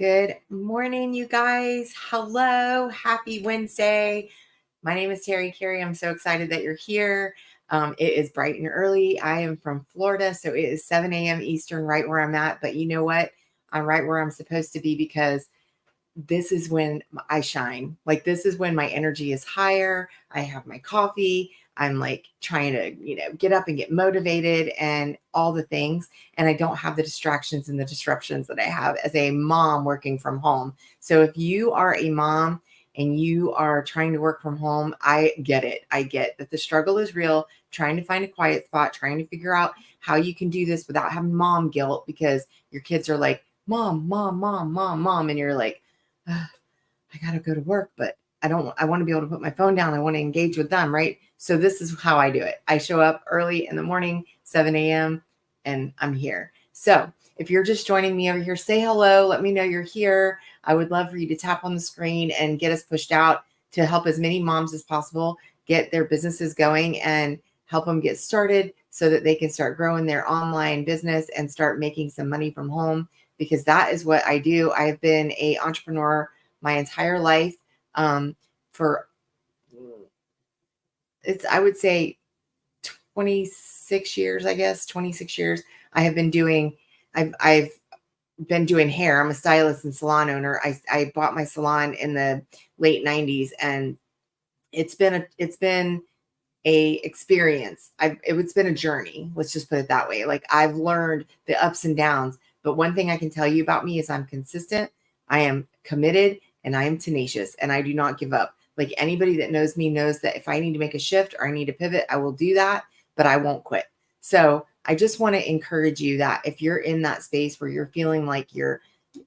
Good morning, you guys. Hello. Happy Wednesday. My name is Terry Carey. I'm so excited that you're here. It is bright and early. I am from Florida, so it is 7 a.m. Eastern, right where I'm at. But you know what? I'm right where I'm supposed to be because this is when I shine. Like, this is when my energy is higher. I have my coffee. I'm like trying to, get up and get motivated and all the things. And I don't have the distractions and the disruptions that I have as a mom working from home. So if you are a mom and you are trying to work from home, I get it. I get that the struggle is real, trying to find a quiet spot, trying to figure out how you can do this without having mom guilt because your kids are like, mom, mom, mom, mom, mom. And you're like, I got to go to work, but I want to be able to put my phone down. I want to engage with them. Right. So this is how I do it. I show up early in the morning, 7 a.m. and I'm here. So if you're just joining me over here, say hello. Let me know you're here. I would love for you to tap on the screen and get us pushed out to help as many moms as possible get their businesses going and help them get started so that they can start growing their online business and start making some money from home, because that is what I do. I have been an entrepreneur my entire life. For I would say 26 years, I guess 26 years. I've been doing hair. I'm a stylist and salon owner. I bought my salon in the late 90s, and it's been a experience. It's been a journey. Let's just put it that way. Like, I've learned the ups and downs, but one thing I can tell you about me is I'm consistent. I am committed and I am tenacious and I do not give up. Like, anybody that knows me knows that if I need to make a shift or I need to pivot, I will do that, but I won't quit. So I just want to encourage you that if you're in that space where you're feeling like you're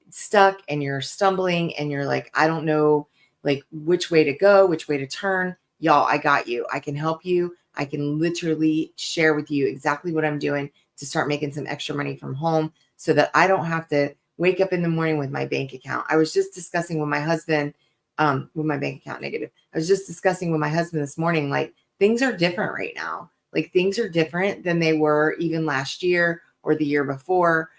stuck and you're stumbling and you're like, I don't know, like, which way to go, which way to turn, y'all, I got you. I can help you. I can literally share with you exactly what I'm doing to start making some extra money from home so that I don't have to wake up in the morning with my bank account. I was just discussing with my husband, with my bank account negative. I was just discussing with my husband this morning, like, things are different right now. Like, things are different than they were even last year or the year before.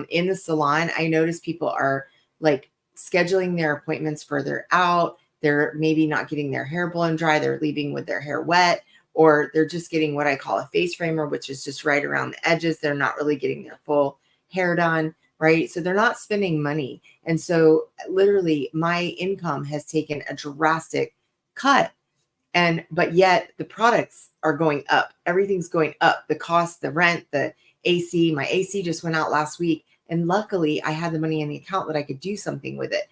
In the salon, I noticed people are like scheduling their appointments further out. They're maybe not getting their hair blown dry. They're leaving with their hair wet, or they're just getting what I call a face framer, which is just right around the edges. They're not really getting their full hair done, right? So they're not spending money. And so literally my income has taken a drastic cut. But yet the products are going up. Everything's going up. The cost, the rent, the AC. My AC just went out last week. And luckily I had the money in the account that I could do something with it.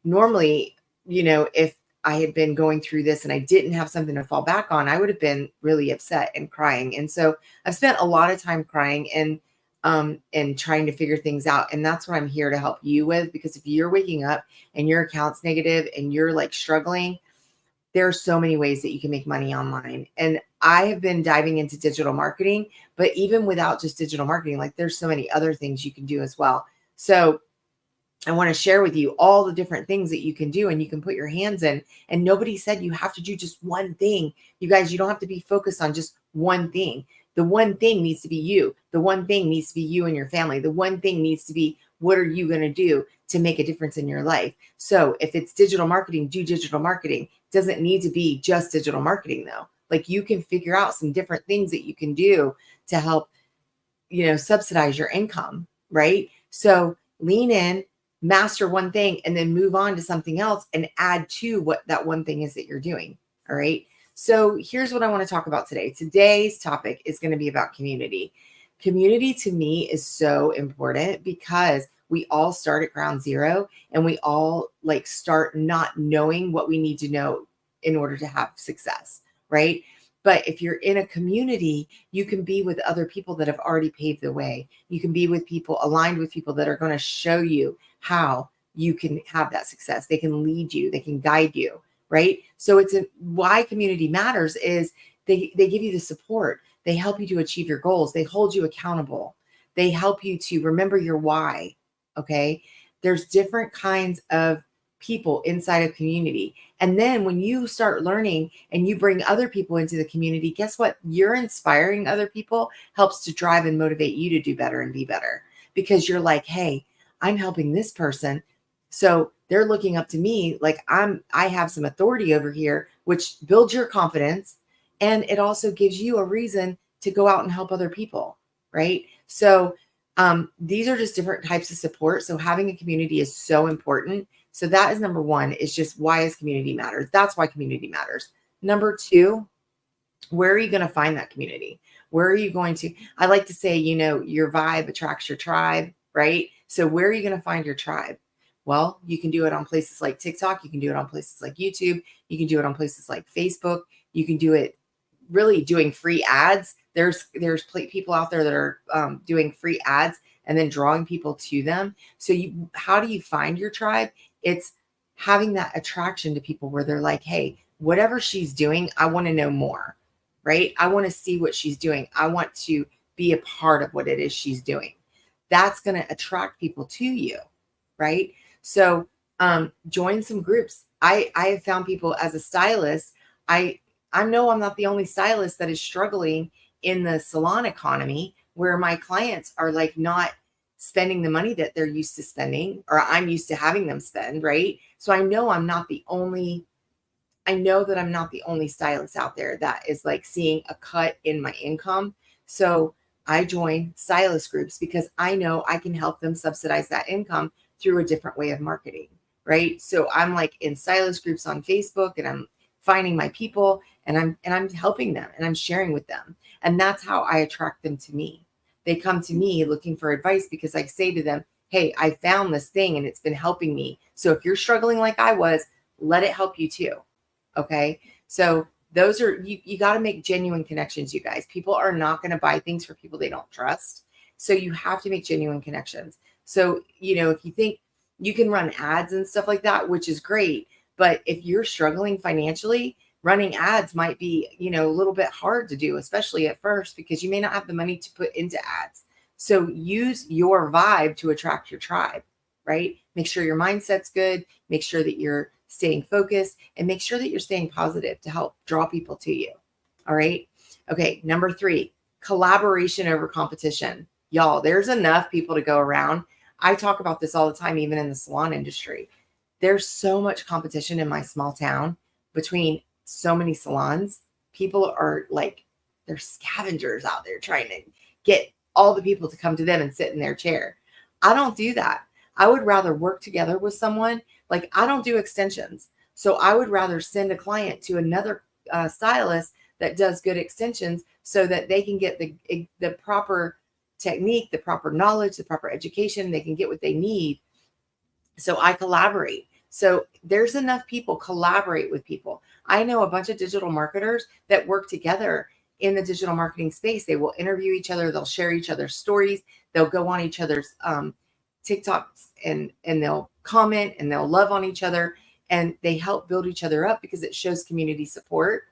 Normally, if I had been going through this and I didn't have something to fall back on, I would have been really upset and crying. And so I've spent a lot of time crying and trying to figure things out. And that's what I'm here to help you with, because if you're waking up and your account's negative and you're like struggling, there are so many ways that you can make money online. And I have been diving into digital marketing, but even without just digital marketing, like, there's so many other things you can do as well. So I want to share with you all the different things that you can do and you can put your hands in. And nobody said you have to do just one thing. You guys, you don't have to be focused on just one thing. The one thing needs to be you. The one thing needs to be you and your family. The one thing needs to be, what are you going to do to make a difference in your life? So if it's digital marketing, do digital marketing. It doesn't need to be just digital marketing though. Like, you can figure out some different things that you can do to help, subsidize your income, right? So lean in, master one thing, and then move on to something else and add to what that one thing is that you're doing. All right. So here's what I want to talk about today. Today's topic is going to be about community. Community to me is so important because we all start at ground zero and we all like start not knowing what we need to know in order to have success. Right. But if you're in a community, you can be with other people that have already paved the way. You can be with people, aligned with people that are going to show you how you can have that success. They can lead you, they can guide you, right? So why community matters is they give you the support. They help you to achieve your goals. They hold you accountable. They help you to remember your why, okay? There's different kinds of people inside a community. And then when you start learning and you bring other people into the community, guess what? You're inspiring other people helps to drive and motivate you to do better and be better, because you're like, hey, I'm helping this person. So they're looking up to me like I have some authority over here, which builds your confidence. And it also gives you a reason to go out and help other people. Right. So these are just different types of support. So having a community is so important. So that is number one, is just why is community matters. That's why community matters. Number two, where are you going to find that community? Where are you going to? I like to say, your vibe attracts your tribe, right? So where are you going to find your tribe? Well, you can do it on places like TikTok. You can do it on places like YouTube. You can do it on places like Facebook. You can do it really doing free ads. There's people out there that are doing free ads and then drawing people to them. So how do you find your tribe? It's having that attraction to people where they're like, hey, whatever she's doing, I want to know more, right? I want to see what she's doing. I want to be a part of what it is she's doing. That's going to attract people to you, right? So join some groups. I have found people as a stylist. I know I'm not the only stylist that is struggling in the salon economy where my clients are like not spending the money that they're used to spending, or I'm used to having them spend, right? So I know that I'm not the only stylist out there that is like seeing a cut in my income. So I join stylist groups because I know I can help them subsidize that income through a different way of marketing, right? So I'm like in stylist groups on Facebook, and I'm finding my people, and I'm helping them, and I'm sharing with them. And that's how I attract them to me. They come to me looking for advice because I say to them, hey, I found this thing and it's been helping me. So if you're struggling like I was, let it help you too. Okay. So those are, you got to make genuine connections, you guys. People are not going to buy things for people they don't trust. So you have to make genuine connections. So, if you think you can run ads and stuff like that, which is great, but if you're struggling financially, running ads might be, a little bit hard to do, especially at first, because you may not have the money to put into ads. So use your vibe to attract your tribe, right? Make sure your mindset's good. Make sure that you're staying focused, and make sure that you're staying positive to help draw people to you. All right. Okay. Number 3, collaboration over competition. Y'all, there's enough people to go around. I talk about this all the time, even in the salon industry. There's so much competition in my small town between so many salons. People are like, they're scavengers out there trying to get all the people to come to them and sit in their chair. I don't do that. I would rather work together with someone. Like, I don't do extensions. So I would rather send a client to another stylist that does good extensions so that they can get the proper technique, the proper knowledge, the proper education. They can get what they need. So I collaborate. So there's enough people. Collaborate with people. I know a bunch of digital marketers that work together in the digital marketing space. They will interview each other. They'll share each other's stories. They'll go on each other's TikToks and they'll comment and they'll love on each other, and they help build each other up because it shows community support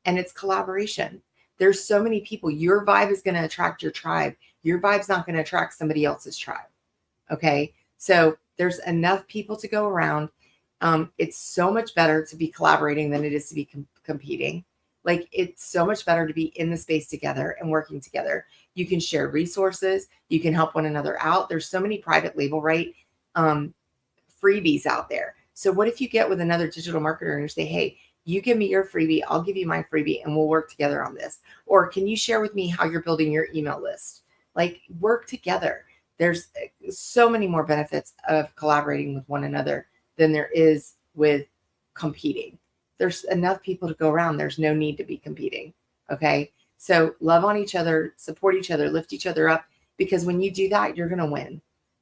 and it's collaboration. There's so many people. Your vibe is going to attract your tribe. Your vibe's not going to attract somebody else's tribe. Okay. So there's enough people to go around. It's so much better to be collaborating than it is to be competing. Like, it's so much better to be in the space together and working together. You can share resources. You can help one another out. There's so many private label freebies out there. So what if you get with another digital marketer and you say, hey, you give me your freebie, I'll give you my freebie, and we'll work together on this. Or can you share with me how you're building your email list? Like, work together. There's so many more benefits of collaborating with one another than there is with competing. There's enough people to go around. There's no need to be competing. Okay. So love on each other, support each other, lift each other up, because when you do that, you're going to win.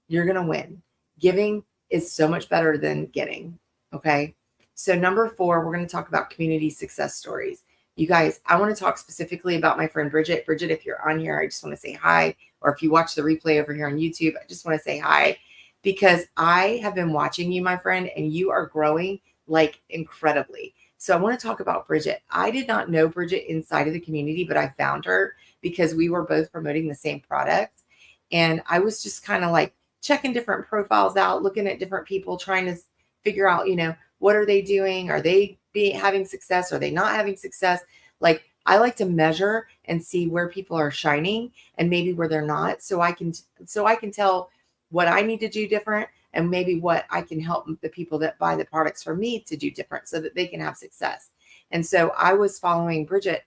You're going to win. Giving is so much better than getting. Okay. So number 4, we're going to talk about community success stories. You guys, I want to talk specifically about my friend Bridget. Bridget, if you're on here, I just want to say hi. Or if you watch the replay over here on YouTube, I just want to say hi, because I have been watching you, my friend, and you are growing like incredibly. So I want to talk about Bridget. I did not know Bridget inside of the community, but I found her because we were both promoting the same product. And I was just kind of like checking different profiles out, looking at different people, trying to figure out, what are they doing? Are they having success? Are they not having success? Like, I like to measure and see where people are shining and maybe where they're not. So I can tell what I need to do different, and maybe what I can help the people that buy the products from me to do different so that they can have success. And so I was following Bridget,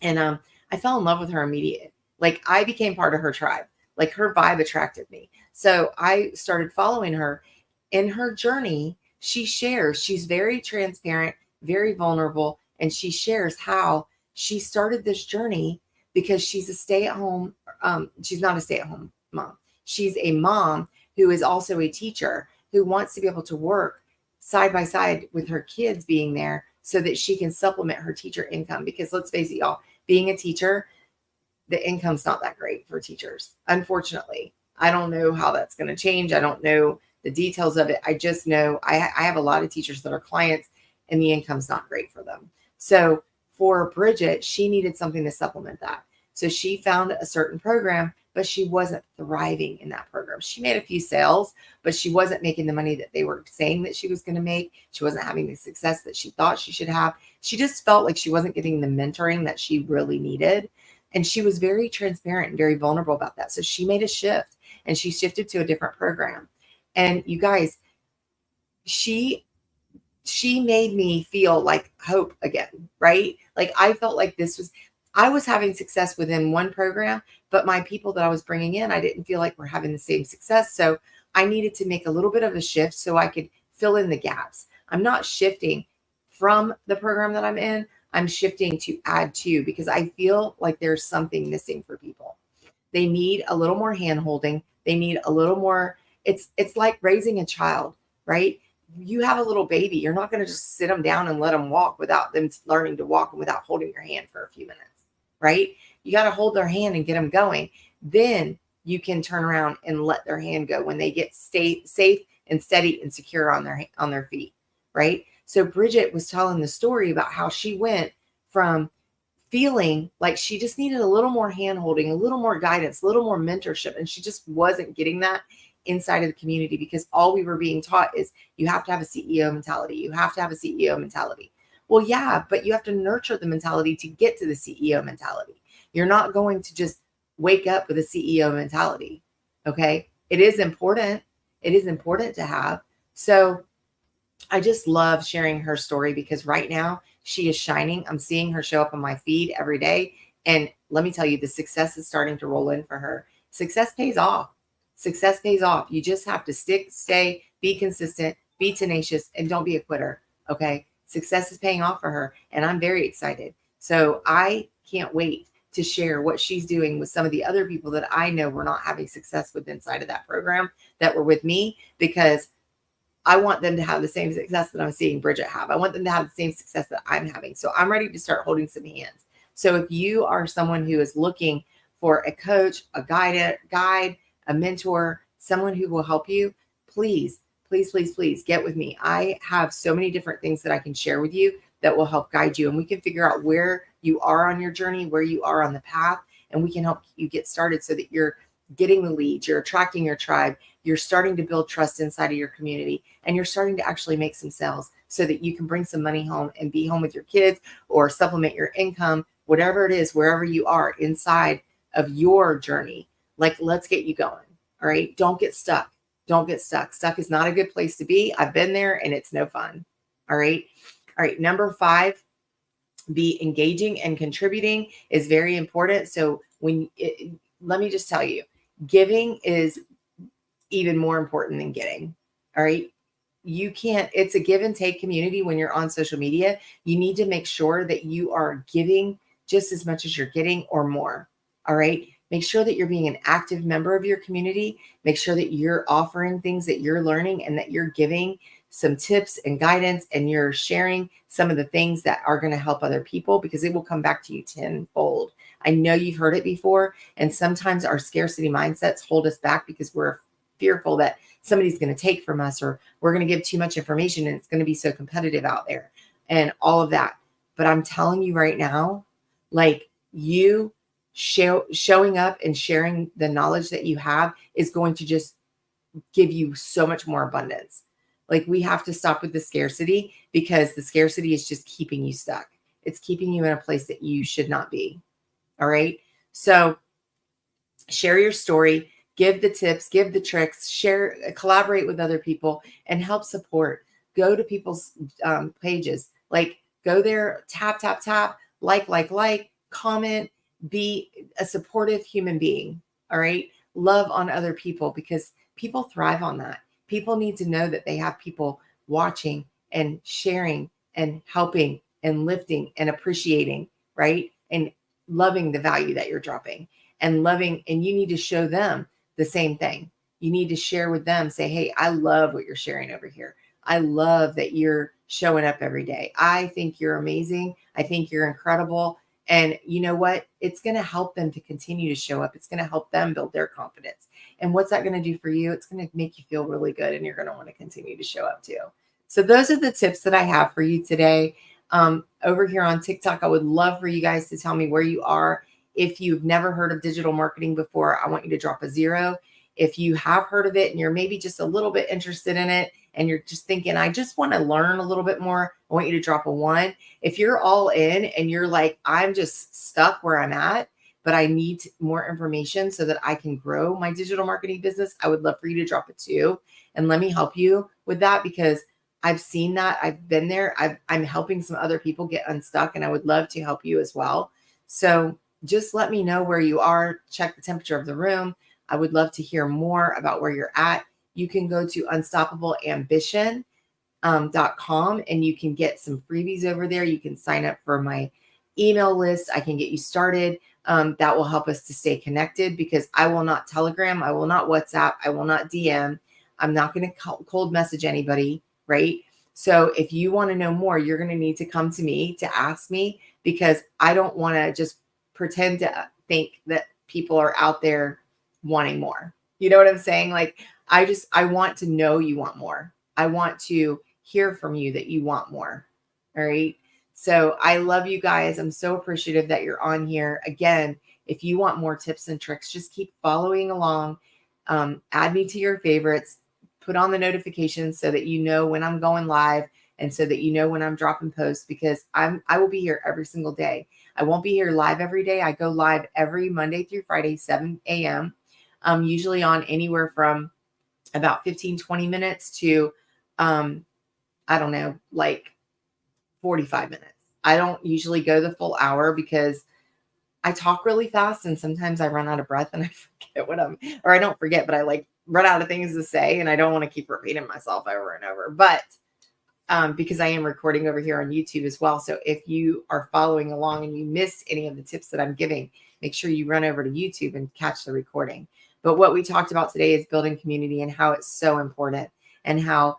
and I fell in love with her immediately. Like, I became part of her tribe. Like, her vibe attracted me. So I started following her. In her journey, she shares, she's very transparent, very vulnerable, and she shares how she started this journey because she's a stay-at-home, she's not a stay-at-home mom. She's a mom who is also a teacher who wants to be able to work side by side with her kids being there so that she can supplement her teacher income. Because let's face it, y'all, being a teacher, the income's not that great for teachers, unfortunately. I don't know how that's going to change. I don't know the details of it. I just know I have a lot of teachers that are clients, and the income's not great for them. So for Bridget, she needed something to supplement that. So she found a certain program, but she wasn't thriving in that program. She made a few sales, but she wasn't making the money that they were saying that she was going to make. She wasn't having the success that she thought she should have. She just felt like she wasn't getting the mentoring that she really needed. And she was very transparent and very vulnerable about that. So she made a shift, and she shifted to a different program. And you guys, she made me feel like hope again, right? Like, I felt like I was having success within one program, but my people that I was bringing in, I didn't feel like we're having the same success. So I needed to make a little bit of a shift so I could fill in the gaps. I'm not shifting from the program that I'm in. I'm shifting to add to, because I feel like there's something missing for people. They need a little more hand holding. They need a little more. It's like raising a child, right? You have a little baby. You're not going to just sit them down and let them walk without them learning to walk and without holding your hand for a few minutes, right? You got to hold their hand and get them going. Then you can turn around and let their hand go when they get safe and steady and secure on their feet, right? So Bridget was telling the story about how she went from feeling like she just needed a little more hand holding, a little more guidance, a little more mentorship. And she just wasn't getting that inside of the community, because all we were being taught is you have to have a CEO mentality. You have to have a CEO mentality. Well, yeah, but you have to nurture the mentality to get to the CEO mentality. You're not going to just wake up with a CEO mentality. Okay. It is important. It is important to have. So I just love sharing her story, because right now she is shining. I'm seeing her show up on my feed every day. And let me tell you, the success is starting to roll in for her. Success pays off. Success pays off. You just have to stay, be consistent, be tenacious, and don't be a quitter. Okay. Success is paying off for her, and I'm very excited. So I can't wait to share what she's doing with some of the other people that I know were not having success with inside of that program that were with me, because I want them to have the same success that I'm seeing Bridget have. I want them to have the same success that I'm having. So I'm ready to start holding some hands. So if you are someone who is looking for a coach, a guide, a mentor, someone who will help you, please, please, please, please get with me. I have so many different things that I can share with you that will help guide you. And we can figure out where you are on your journey, where you are on the path, and we can help you get started so that you're getting the leads, you're attracting your tribe, you're starting to build trust inside of your community, and you're starting to actually make some sales so that you can bring some money home and be home with your kids or supplement your income, whatever it is, wherever you are inside of your journey. Like, let's get you going. All right. Don't get stuck. Don't get stuck. Stuck is not a good place to be. I've been there, and it's no fun. All right. All right. Number 5, be engaging and contributing is very important. So let me just tell you, giving is even more important than getting. All right. It's a give and take community when you're on social media. You need to make sure that you are giving just as much as you're getting or more. All right. Make sure that you're being an active member of your community. Make sure that you're offering things that you're learning and that you're giving some tips and guidance, and you're sharing some of the things that are going to help other people, because it will come back to you tenfold. I know you've heard it before, and sometimes our scarcity mindsets hold us back because we're fearful that somebody's going to take from us, or we're going to give too much information and it's going to be so competitive out there and all of that. But I'm telling you right now, like, you showing up and sharing the knowledge that you have is going to just give you so much more abundance. Like, we have to stop with the scarcity, because the scarcity is just keeping you stuck. It's keeping you in a place that you should not be. All right. So share your story, give the tips, give the tricks, share, collaborate with other people, and help support. Go to people's pages, like go there, tap, tap, tap, like, comment, be a supportive human being. All right. Love on other people, because people thrive on that. People need to know that they have people watching and sharing and helping and lifting and appreciating, right? And loving the value that you're dropping and loving, and you need to show them the same thing. You need to share with them, say, hey, I love what you're sharing over here. I love that you're showing up every day. I think you're amazing. I think you're incredible. And you know what? It's going to help them to continue to show up. It's going to help them build their confidence. And what's that going to do for you? It's going to make you feel really good, and you're going to want to continue to show up too. So those are the tips that I have for you today. Over here on TikTok, I would love for you guys to tell me where you are. If you've never heard of digital marketing before, I want you to drop a 0. If you have heard of it and you're maybe just a little bit interested in it and you're just thinking, I just want to learn a little bit more, I want you to drop a 1. If you're all in and you're like, I'm just stuck where I'm at, but I need more information so that I can grow my digital marketing business, I would love for you to drop a 2. And let me help you with that, because I've seen that. I've been there. I'm helping some other people get unstuck, and I would love to help you as well. So just let me know where you are. Check the temperature of the room. I would love to hear more about where you're at. You can go to unstoppableambition.com and you can get some freebies over there. You can sign up for my email list. I can get you started. That will help us to stay connected, because I will not Telegram. I will not WhatsApp. I will not DM. I'm not going to cold message anybody, right? So if you want to know more, you're going to need to come to me to ask me, because I don't want to just pretend to think that people are out there wanting more. You know what I'm saying? Like, I want to know you want more. I want to hear from you that you want more. All right. So I love you guys. I'm so appreciative that you're on here. Again, if you want more tips and tricks, just keep following along. Add me to your favorites, put on the notifications so that you know when I'm going live, and so that you know when I'm dropping posts, because I will be here every single day. I won't be here live every day. I go live every Monday through Friday, 7 a.m. Usually on anywhere from about 15, 20 minutes to, I don't know, like 45 minutes. I don't usually go the full hour, because I talk really fast and sometimes I run out of breath and I forget or I don't forget, but I like run out of things to say, and I don't want to keep repeating myself over and over. But because I am recording over here on YouTube as well. So if you are following along and you missed any of the tips that I'm giving, make sure you run over to YouTube and catch the recording. But what we talked about today is building community and how it's so important, and how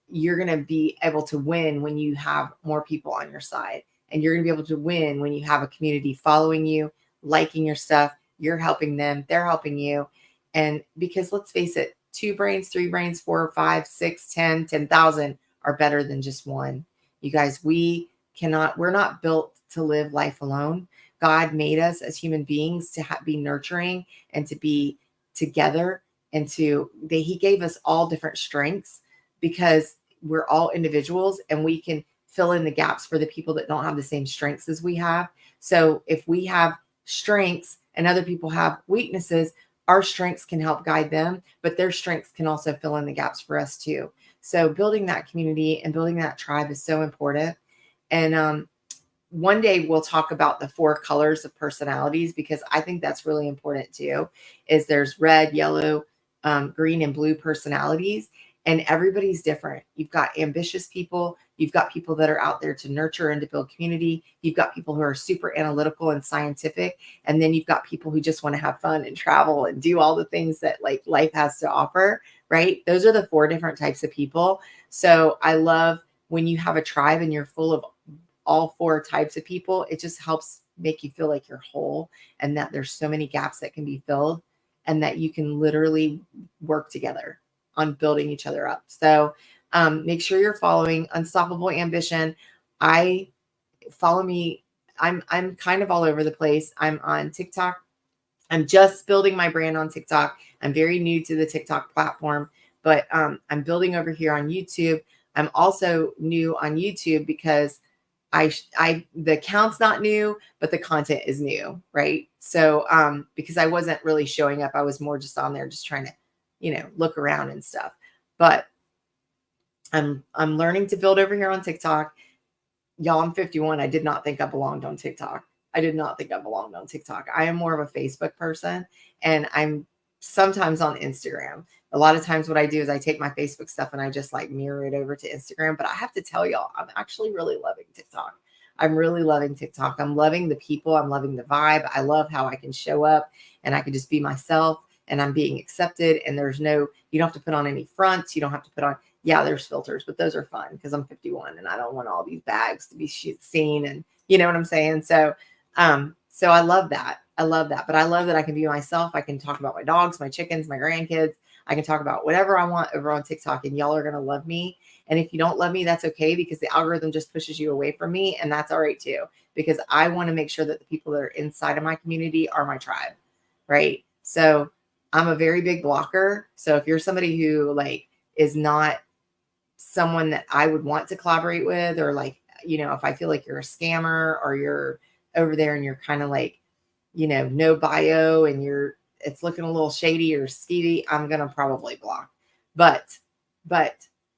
you're going to be able to win when you have more people on your side. And you're going to be able to win when you have a community following you, liking your stuff. You're helping them. They're helping you. And because let's face it, 2 brains, 3 brains, 4, 5, 6, 10, 10,000 are better than just one. You guys, we're not built to live life alone. God made us as human beings to be nurturing and to be together, and he gave us all different strengths, because we're all individuals and we can fill in the gaps for the people that don't have the same strengths as we have. So if we have strengths and other people have weaknesses, our strengths can help guide them, but their strengths can also fill in the gaps for us too. So building that community and building that tribe is so important. And one day we'll talk about the 4 colors of personalities, because I think that's really important too. Is there's red, yellow, green, and blue personalities, and everybody's different. You've got ambitious people. You've got people that are out there to nurture and to build community. You've got people who are super analytical and scientific. And then you've got people who just want to have fun and travel and do all the things that like life has to offer, right? Those are the 4 different types of people. So I love when you have a tribe and you're full of all 4 types of people. It just helps make you feel like you're whole, and that there's so many gaps that can be filled, and that you can literally work together on building each other up. So make sure you're following Unstoppable Ambition. Follow me. I'm kind of all over the place. I'm on TikTok. I'm just building my brand on TikTok. I'm very new to the TikTok platform, but I'm building over here on YouTube. I'm also new on YouTube because the account's not new, but the content is new, right? So because I wasn't really showing up, I was more just on there just trying to, look around and stuff. But I'm learning to build over here on TikTok. Y'all, I'm 51. I did not think I belonged on TikTok. I did not think I belonged on TikTok. I am more of a Facebook person, and I'm sometimes on Instagram. A lot of times what I do is I take my Facebook stuff and I just like mirror it over to Instagram. But I have to tell y'all, I'm actually really loving TikTok. I'm really loving TikTok. I'm loving the people. I'm loving the vibe. I love how I can show up and I can just be myself and I'm being accepted. And you don't have to put on any fronts. You don't have to put on, yeah, there's filters, but those are fun because I'm 51 and I don't want all these bags to be seen. And you know what I'm saying? So I love that. I love that. But I love that I can be myself. I can talk about my dogs, my chickens, my grandkids. I can talk about whatever I want over on TikTok and y'all are going to love me. And if you don't love me, that's okay because the algorithm just pushes you away from me. And that's all right too, because I want to make sure that the people that are inside of my community are my tribe. Right. So I'm a very big blocker. So if you're somebody who like is not someone that I would want to collaborate with, or like, if I feel like you're a scammer or you're over there and you're kind of like, no bio and it's looking a little shady or skeevy, I'm going to probably block. But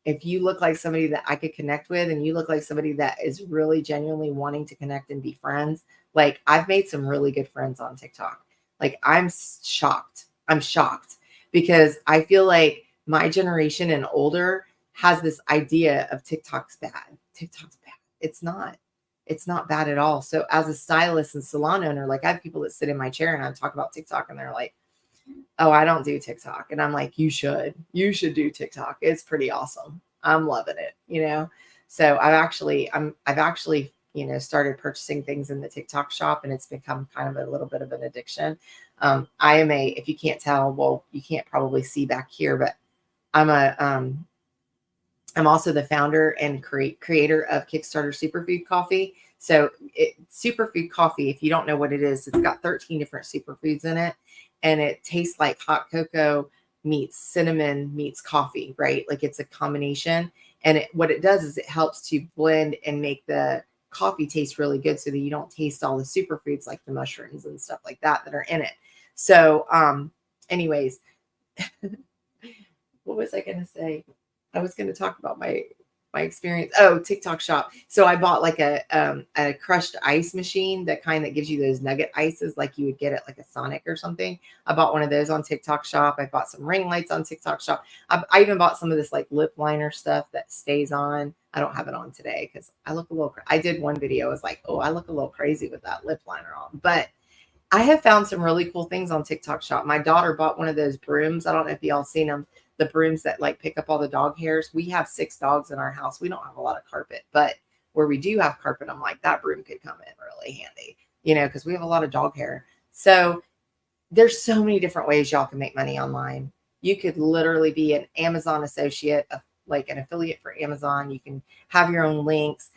if you look like somebody that I could connect with and you look like somebody that is really genuinely wanting to connect and be friends, like I've made some really good friends on TikTok. Like I'm shocked. I'm shocked because I feel like my generation and older has this idea of TikTok's bad. TikTok's bad. It's not. It's not bad at all. So as a stylist and salon owner, like I have people that sit in my chair and I talk about TikTok and they're like, oh, I don't do TikTok. And I'm like, you should do TikTok. It's pretty awesome. I'm loving it, So I've actually, started purchasing things in the TikTok shop and it's become kind of a little bit of an addiction. I am if you can't tell, well, you can't probably see back here, but I'm also the founder and creator of Kickstarter Superfood Coffee. So Superfood Coffee, if you don't know what it is, it's got 13 different superfoods in it. And it tastes like hot cocoa meets cinnamon meets coffee, right? Like it's a combination. And what it does is it helps to blend and make the coffee taste really good so that you don't taste all the superfoods like the mushrooms and stuff like that are in it. So anyways, what was I going to say? I was going to talk about my experience. Oh, TikTok shop. So I bought like a crushed ice machine, that kind that gives you those nugget ices like you would get at like a Sonic or something. I bought one of those on TikTok shop. I bought some ring lights on TikTok shop. I even bought some of this like lip liner stuff that stays on. I don't have it on today because I look a little, I did one video. I was like, oh, I look a little crazy with that lip liner on, but I have found some really cool things on TikTok shop. My daughter bought one of those brooms. I don't know if y'all seen them. The brooms that like pick up all the dog hairs. We have 6 dogs in our house. We don't have a lot of carpet, but where we do have carpet, I'm like, that broom could come in really handy, because we have a lot of dog hair. So there's so many different ways y'all can make money online. You could literally be an Amazon associate, like an affiliate for Amazon. You can have your own links.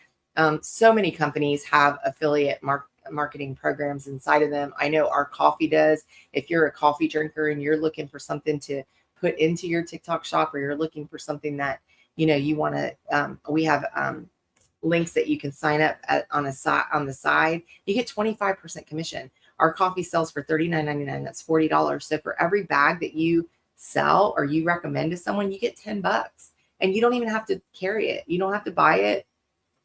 So many companies have affiliate marketing programs inside of them. I know our coffee does. If you're a coffee drinker and you're looking for something to put into your TikTok shop, or you're looking for something that, you want to, we have links that you can sign up on the side. You get 25% commission. Our coffee sells for $39.99. That's $40. So for every bag that you sell or you recommend to someone, you get $10, and you don't even have to carry it. You don't have to buy it.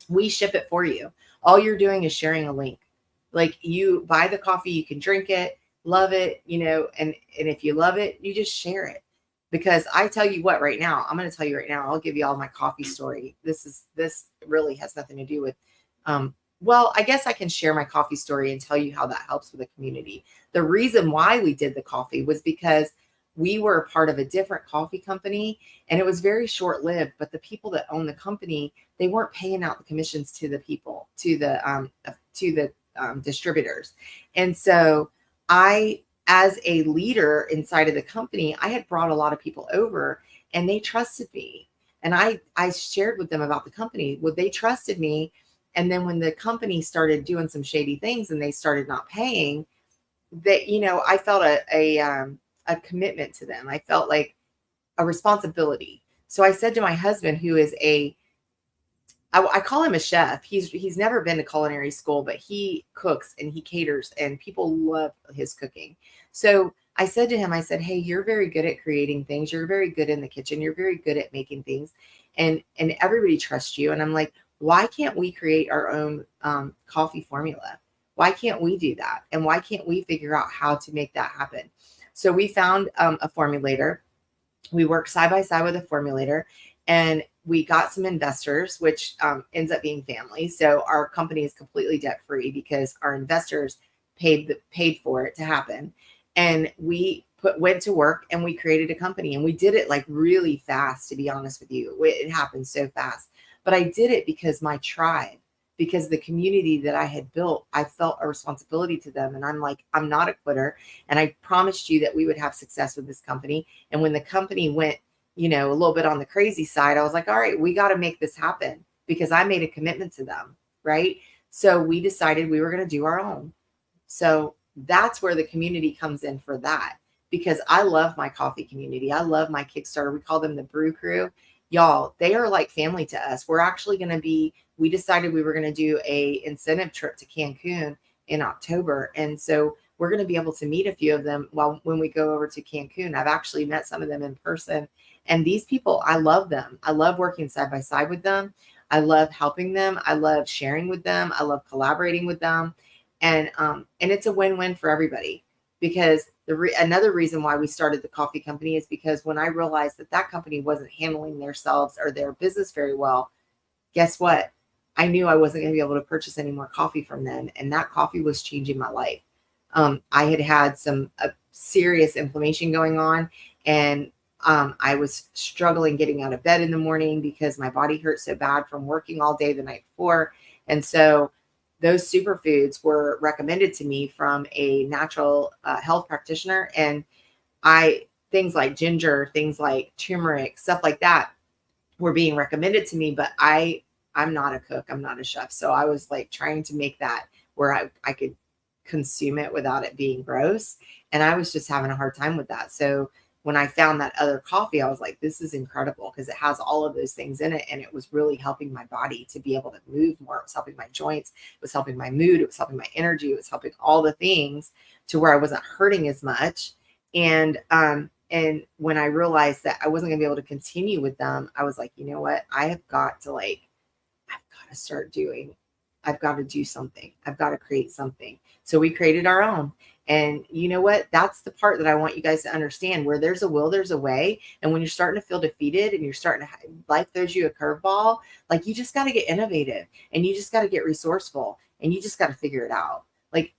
We ship it for you. All you're doing is sharing a link. Like you buy the coffee, you can drink it, love it, and if you love it, you just share it. Because I tell you what, right now, I'm going to tell you right now, I'll give you all my coffee story. This really has nothing to do with, well, I guess I can share my coffee story and tell you how that helps with the community. The reason why we did the coffee was because we were a part of a different coffee company, and it was very short-lived, but the people that own the company, they weren't paying out the commissions to the people, to the distributors. And so as a leader inside of the company, I had brought a lot of people over and they trusted me. And I shared with them about the company. Well, they trusted me. And then when the company started doing some shady things and they started not paying, that, I felt a commitment to them. I felt like a responsibility. So I said to my husband, who is a I call him a chef. He's never been to culinary school, but he cooks and he caters and people love his cooking. So I said to him, I said, "Hey, you're very good at creating things. You're very good in the kitchen. You're very good at making things, and everybody trusts you." And I'm like, "Why can't we create our own coffee formula? Why can't we do that? And why can't we figure out how to make that happen?" So we found a formulator. We worked side by side with a formulator, and we got some investors, which ends up being family. So our company is completely debt free because our investors paid for it to happen. And we went to work and we created a company, and we did it like really fast. To be honest with you, it happened so fast. But I did it because my tribe, because the community that I had built, I felt a responsibility to them. And I'm like, I'm not a quitter. And I promised you that we would have success with this company. And when the company went, a little bit on the crazy side, I was like, all right, we got to make this happen because I made a commitment to them. Right. So we decided we were going to do our own. So that's where the community comes in for that, because I love my coffee community. I love my Kickstarter. We call them the Brew Crew. Y'all, they are like family to us. We're actually going to we decided we were going to do a incentive trip to Cancun in October. And so we're going to be able to meet a few of them when we go over to Cancun. I've actually met some of them in person. And these people, I love them. I love working side by side with them. I love helping them. I love sharing with them. I love collaborating with them. And it's a win-win for everybody, because another reason why we started the coffee company is because when I realized that company wasn't handling themselves or their business very well, guess what? I knew I wasn't going to be able to purchase any more coffee from them, and that coffee was changing my life. I had some serious inflammation going on, and I was struggling getting out of bed in the morning because my body hurt so bad from working all day the night before. And so those superfoods were recommended to me from a natural health practitioner. And things like ginger, things like turmeric, stuff like that were being recommended to me, but I'm not a cook. I'm not a chef. So I was like trying to make that where I could consume it without it being gross. And I was just having a hard time with that. So when I found that other coffee, I was like, this is incredible because it has all of those things in it. And it was really helping my body to be able to move more. It was helping my joints. It was helping my mood. It was helping my energy. It was helping all the things to where I wasn't hurting as much. And when I realized that I wasn't going to be able to continue with them, I was like, you know what? I've got to I've got to do something. I've got to create something. So we created our own. And you know what? That's the part that I want you guys to understand. Where there's a will, there's a way. And when you're starting to feel defeated and you're starting to life throws you a curveball, like you just got to get innovative and you just got to get resourceful and you just got to figure it out. Like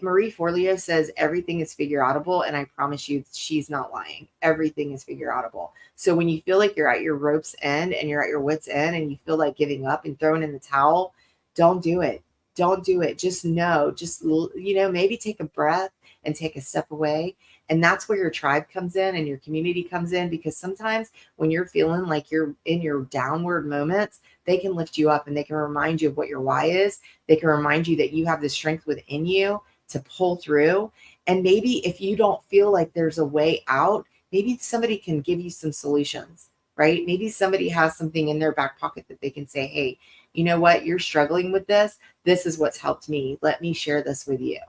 Marie Forleo says, everything is figure outable. And I promise you, she's not lying. Everything is figure outable. So when you feel like you're at your rope's end and you're at your wit's end and you feel like giving up and throwing in the towel, don't do it. Don't do it. Just know, maybe take a breath and take a step away. And that's where your tribe comes in and your community comes in, because sometimes when you're feeling like you're in your downward moments, they can lift you up and they can remind you of what your why is. They can remind you that you have the strength within you to pull through. And maybe if you don't feel like there's a way out, maybe somebody can give you some solutions, right? Maybe somebody has something in their back pocket that they can say, hey, you know what? You're struggling with this. This is what's helped me. Let me share this with you.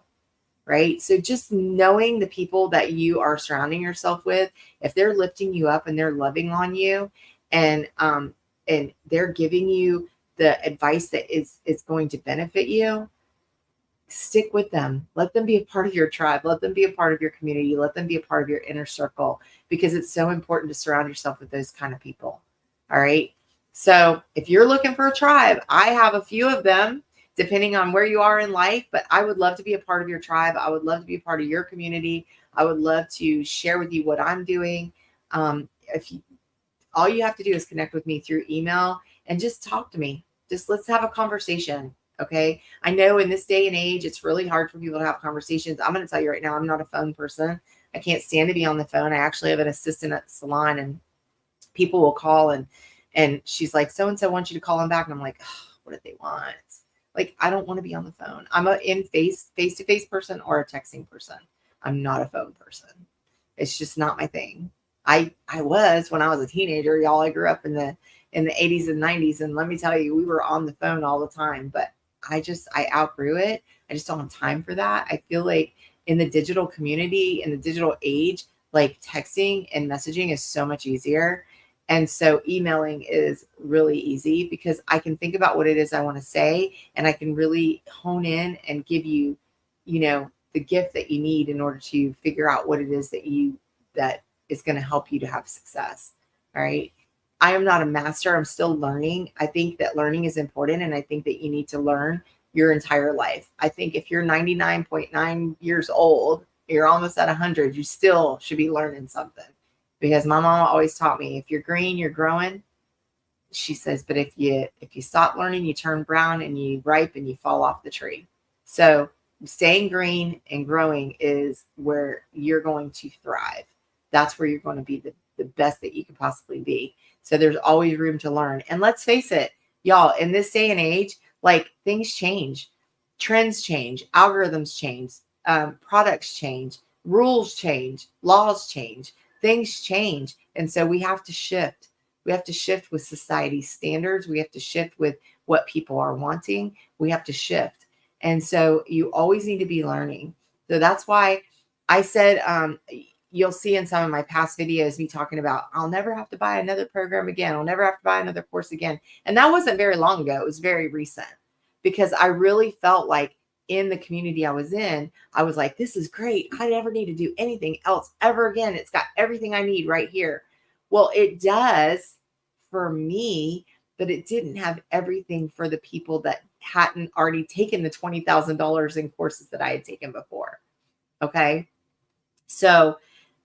Right. So just knowing the people that you are surrounding yourself with, if they're lifting you up and they're loving on you and they're giving you the advice that is going to benefit you, stick with them. Let them be a part of your tribe. Let them be a part of your community. Let them be a part of your inner circle, because it's so important to surround yourself with those kind of people. All right. So if you're looking for a tribe, I have a few of them depending on where you are in life, but I would love to be a part of your tribe. I would love to be a part of your community. I would love to share with you what I'm doing. All you have to do is connect with me through email and just talk to me. Just let's have a conversation. Okay. I know in this day and age, it's really hard for people to have conversations. I'm going to tell you right now, I'm not a phone person. I can't stand to be on the phone. I actually have an assistant at the salon, and people will call and she's like, so-and-so wants you to call them back. And I'm like, oh, what do they want? Like, I don't want to be on the phone. I'm a face-to-face person or a texting person. I'm not a phone person. It's just not my thing. I was when I was a teenager, y'all. I grew up in the in the 80s and 90s. And let me tell you, we were on the phone all the time, but I outgrew it. I just don't have time for that. I feel like in the digital community, in the digital age, like texting and messaging is so much easier. And so emailing is really easy because I can think about what it is I want to say, and I can really hone in and give you, the gift that you need in order to figure out what it is that is going to help you to have success. All right. I am not a master. I'm still learning. I think that learning is important, and I think that you need to learn your entire life. I think if you're 99.9 years old, you're almost at 100, you still should be learning something. Because my mom always taught me, if you're green, you're growing. She says, but if you stop learning, you turn brown and you ripe and you fall off the tree. So staying green and growing is where you're going to thrive. That's where you're going to be the best that you could possibly be. So there's always room to learn. And let's face it, y'all, in this day and age, like things change, trends change, algorithms change, products change, rules change, laws change, things change. And so we have to shift. We have to shift with society's standards. We have to shift with what people are wanting. We have to shift. And so you always need to be learning. So that's why I said, you'll see in some of my past videos me talking about, I'll never have to buy another program again. I'll never have to buy another course again. And that wasn't very long ago. It was very recent because I really felt like in the community I was in, I was like, this is great. I never need to do anything else ever again. It's got everything I need right here. Well, it does for me, but it didn't have everything for the people that hadn't already taken the $20,000 in courses that I had taken before. Okay. So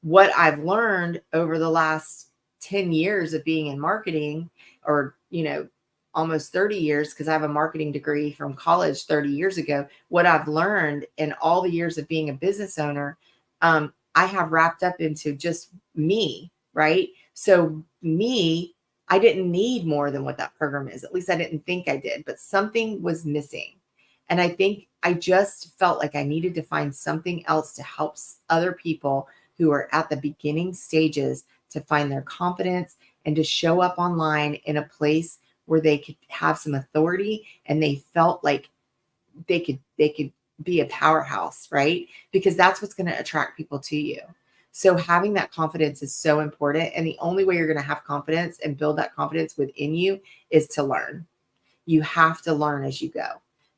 what I've learned over the last 10 years of being in marketing, or, almost 30 years, because I have a marketing degree from college 30 years ago, what I've learned in all the years of being a business owner, I have wrapped up into just me, right? So me, I didn't need more than what that program is. At least I didn't think I did, but something was missing. And I think I just felt like I needed to find something else to help other people who are at the beginning stages to find their confidence and to show up online in a place where they could have some authority and they felt like they could be a powerhouse, right? Because that's what's going to attract people to you. So having that confidence is so important. And the only way you're going to have confidence and build that confidence within you is to learn. You have to learn as you go,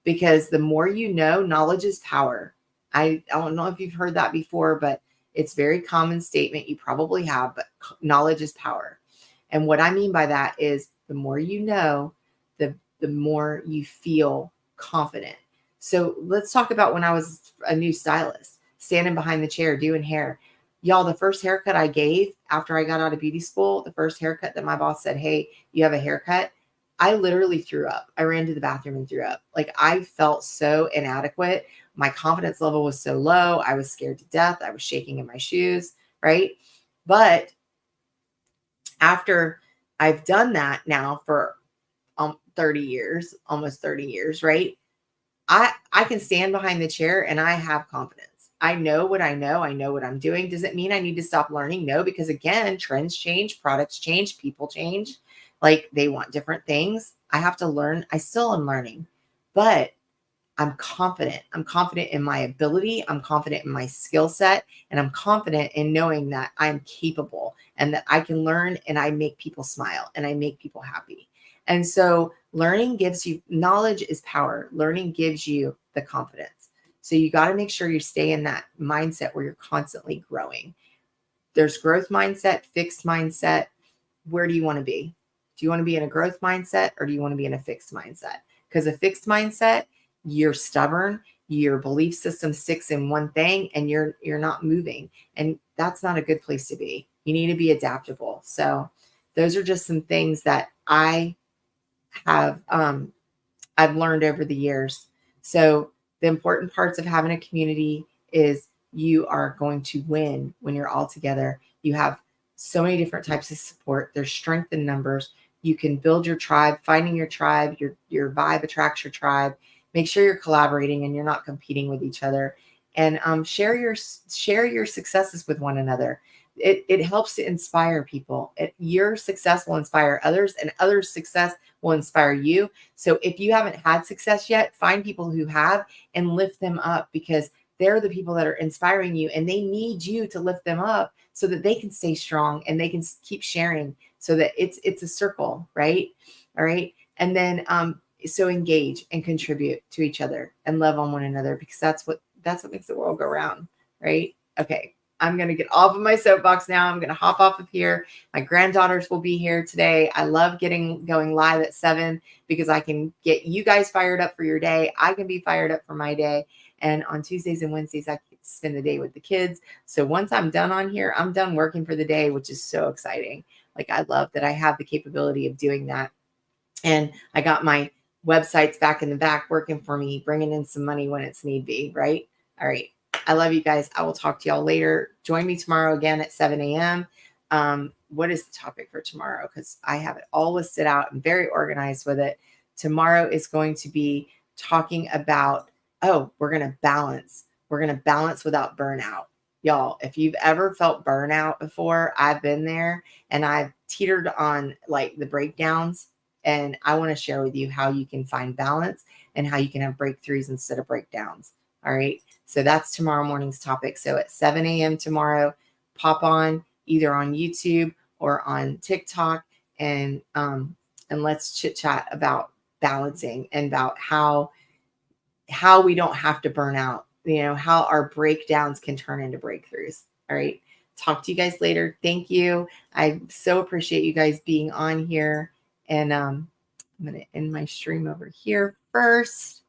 because the more you know, knowledge is power. I don't know if you've heard that before, but it's a very common statement. You probably have, but knowledge is power. And what I mean by that is the more you know, the more you feel confident. So let's talk about when I was a new stylist, standing behind the chair, doing hair. Y'all, the first haircut I gave after I got out of beauty school, the first haircut that my boss said, hey, you have a haircut, I literally threw up. I ran to the bathroom and threw up. Like, I felt so inadequate. My confidence level was so low. I was scared to death. I was shaking in my shoes, right? But after I've done that now for 30 years, almost 30 years, right? I can stand behind the chair and I have confidence. I know what I know. I know what I'm doing. Does it mean I need to stop learning? No, because again, trends change, products change, people change. Like, they want different things. I have to learn. I still am learning, but I'm confident. I'm confident in my ability. I'm confident in my skill set, and I'm confident in knowing that I'm capable and that I can learn, and I make people smile and I make people happy. And so learning gives you, knowledge is power. Learning gives you the confidence. So you got to make sure you stay in that mindset where you're constantly growing. There's growth mindset, fixed mindset. Where do you want to be? Do you want to be in a growth mindset, or do you want to be in a fixed mindset? Because a fixed mindset, you're stubborn, your belief system sticks in one thing, and you're not moving. And that's not a good place to be. You need to be adaptable. So those are just some things that I have I've learned over the years. So the important parts of having a community is you are going to win when you're all together. You have so many different types of support. There's strength in numbers. You can build your tribe. Finding your tribe, your vibe attracts your tribe. Make sure you're collaborating and you're not competing with each other. And share your successes with one another. it helps to inspire people. Your success will inspire others, and others' success will inspire you. So if you haven't had success yet, find people who have and lift them up, because they're the people that are inspiring you, and they need you to lift them up so that they can stay strong and they can keep sharing, so that it's a circle, right? All right. And then so engage and contribute to each other and love on one another, because that's what makes the world go round, right? Okay. I'm going to get off of my soapbox now. I'm going to hop off of here. My granddaughters will be here today. I love going live at 7, because I can get you guys fired up for your day. I can be fired up for my day. And on Tuesdays and Wednesdays, I can spend the day with the kids. So once I'm done on here, I'm done working for the day, which is so exciting. Like, I love that I have the capability of doing that. And I got my websites back in the back working for me, bringing in some money when it's need be, right? All right. I love you guys. I will talk to y'all later. Join me tomorrow again at 7 a.m. What is the topic for tomorrow? Because I have it all listed out. I'm very organized with it. Tomorrow is going to be talking about, we're going to balance. We're going to balance without burnout. Y'all, if you've ever felt burnout before, I've been there, and I've teetered on like the breakdowns. And I want to share with you how you can find balance and how you can have breakthroughs instead of breakdowns. All right. So that's tomorrow morning's topic. So at 7 a.m. tomorrow, pop on either on YouTube or on TikTok, and let's chit chat about balancing and about how we don't have to burn out, how our breakdowns can turn into breakthroughs. All right. Talk to you guys later. Thank you. I so appreciate you guys being on here. And I'm going to end my stream over here first.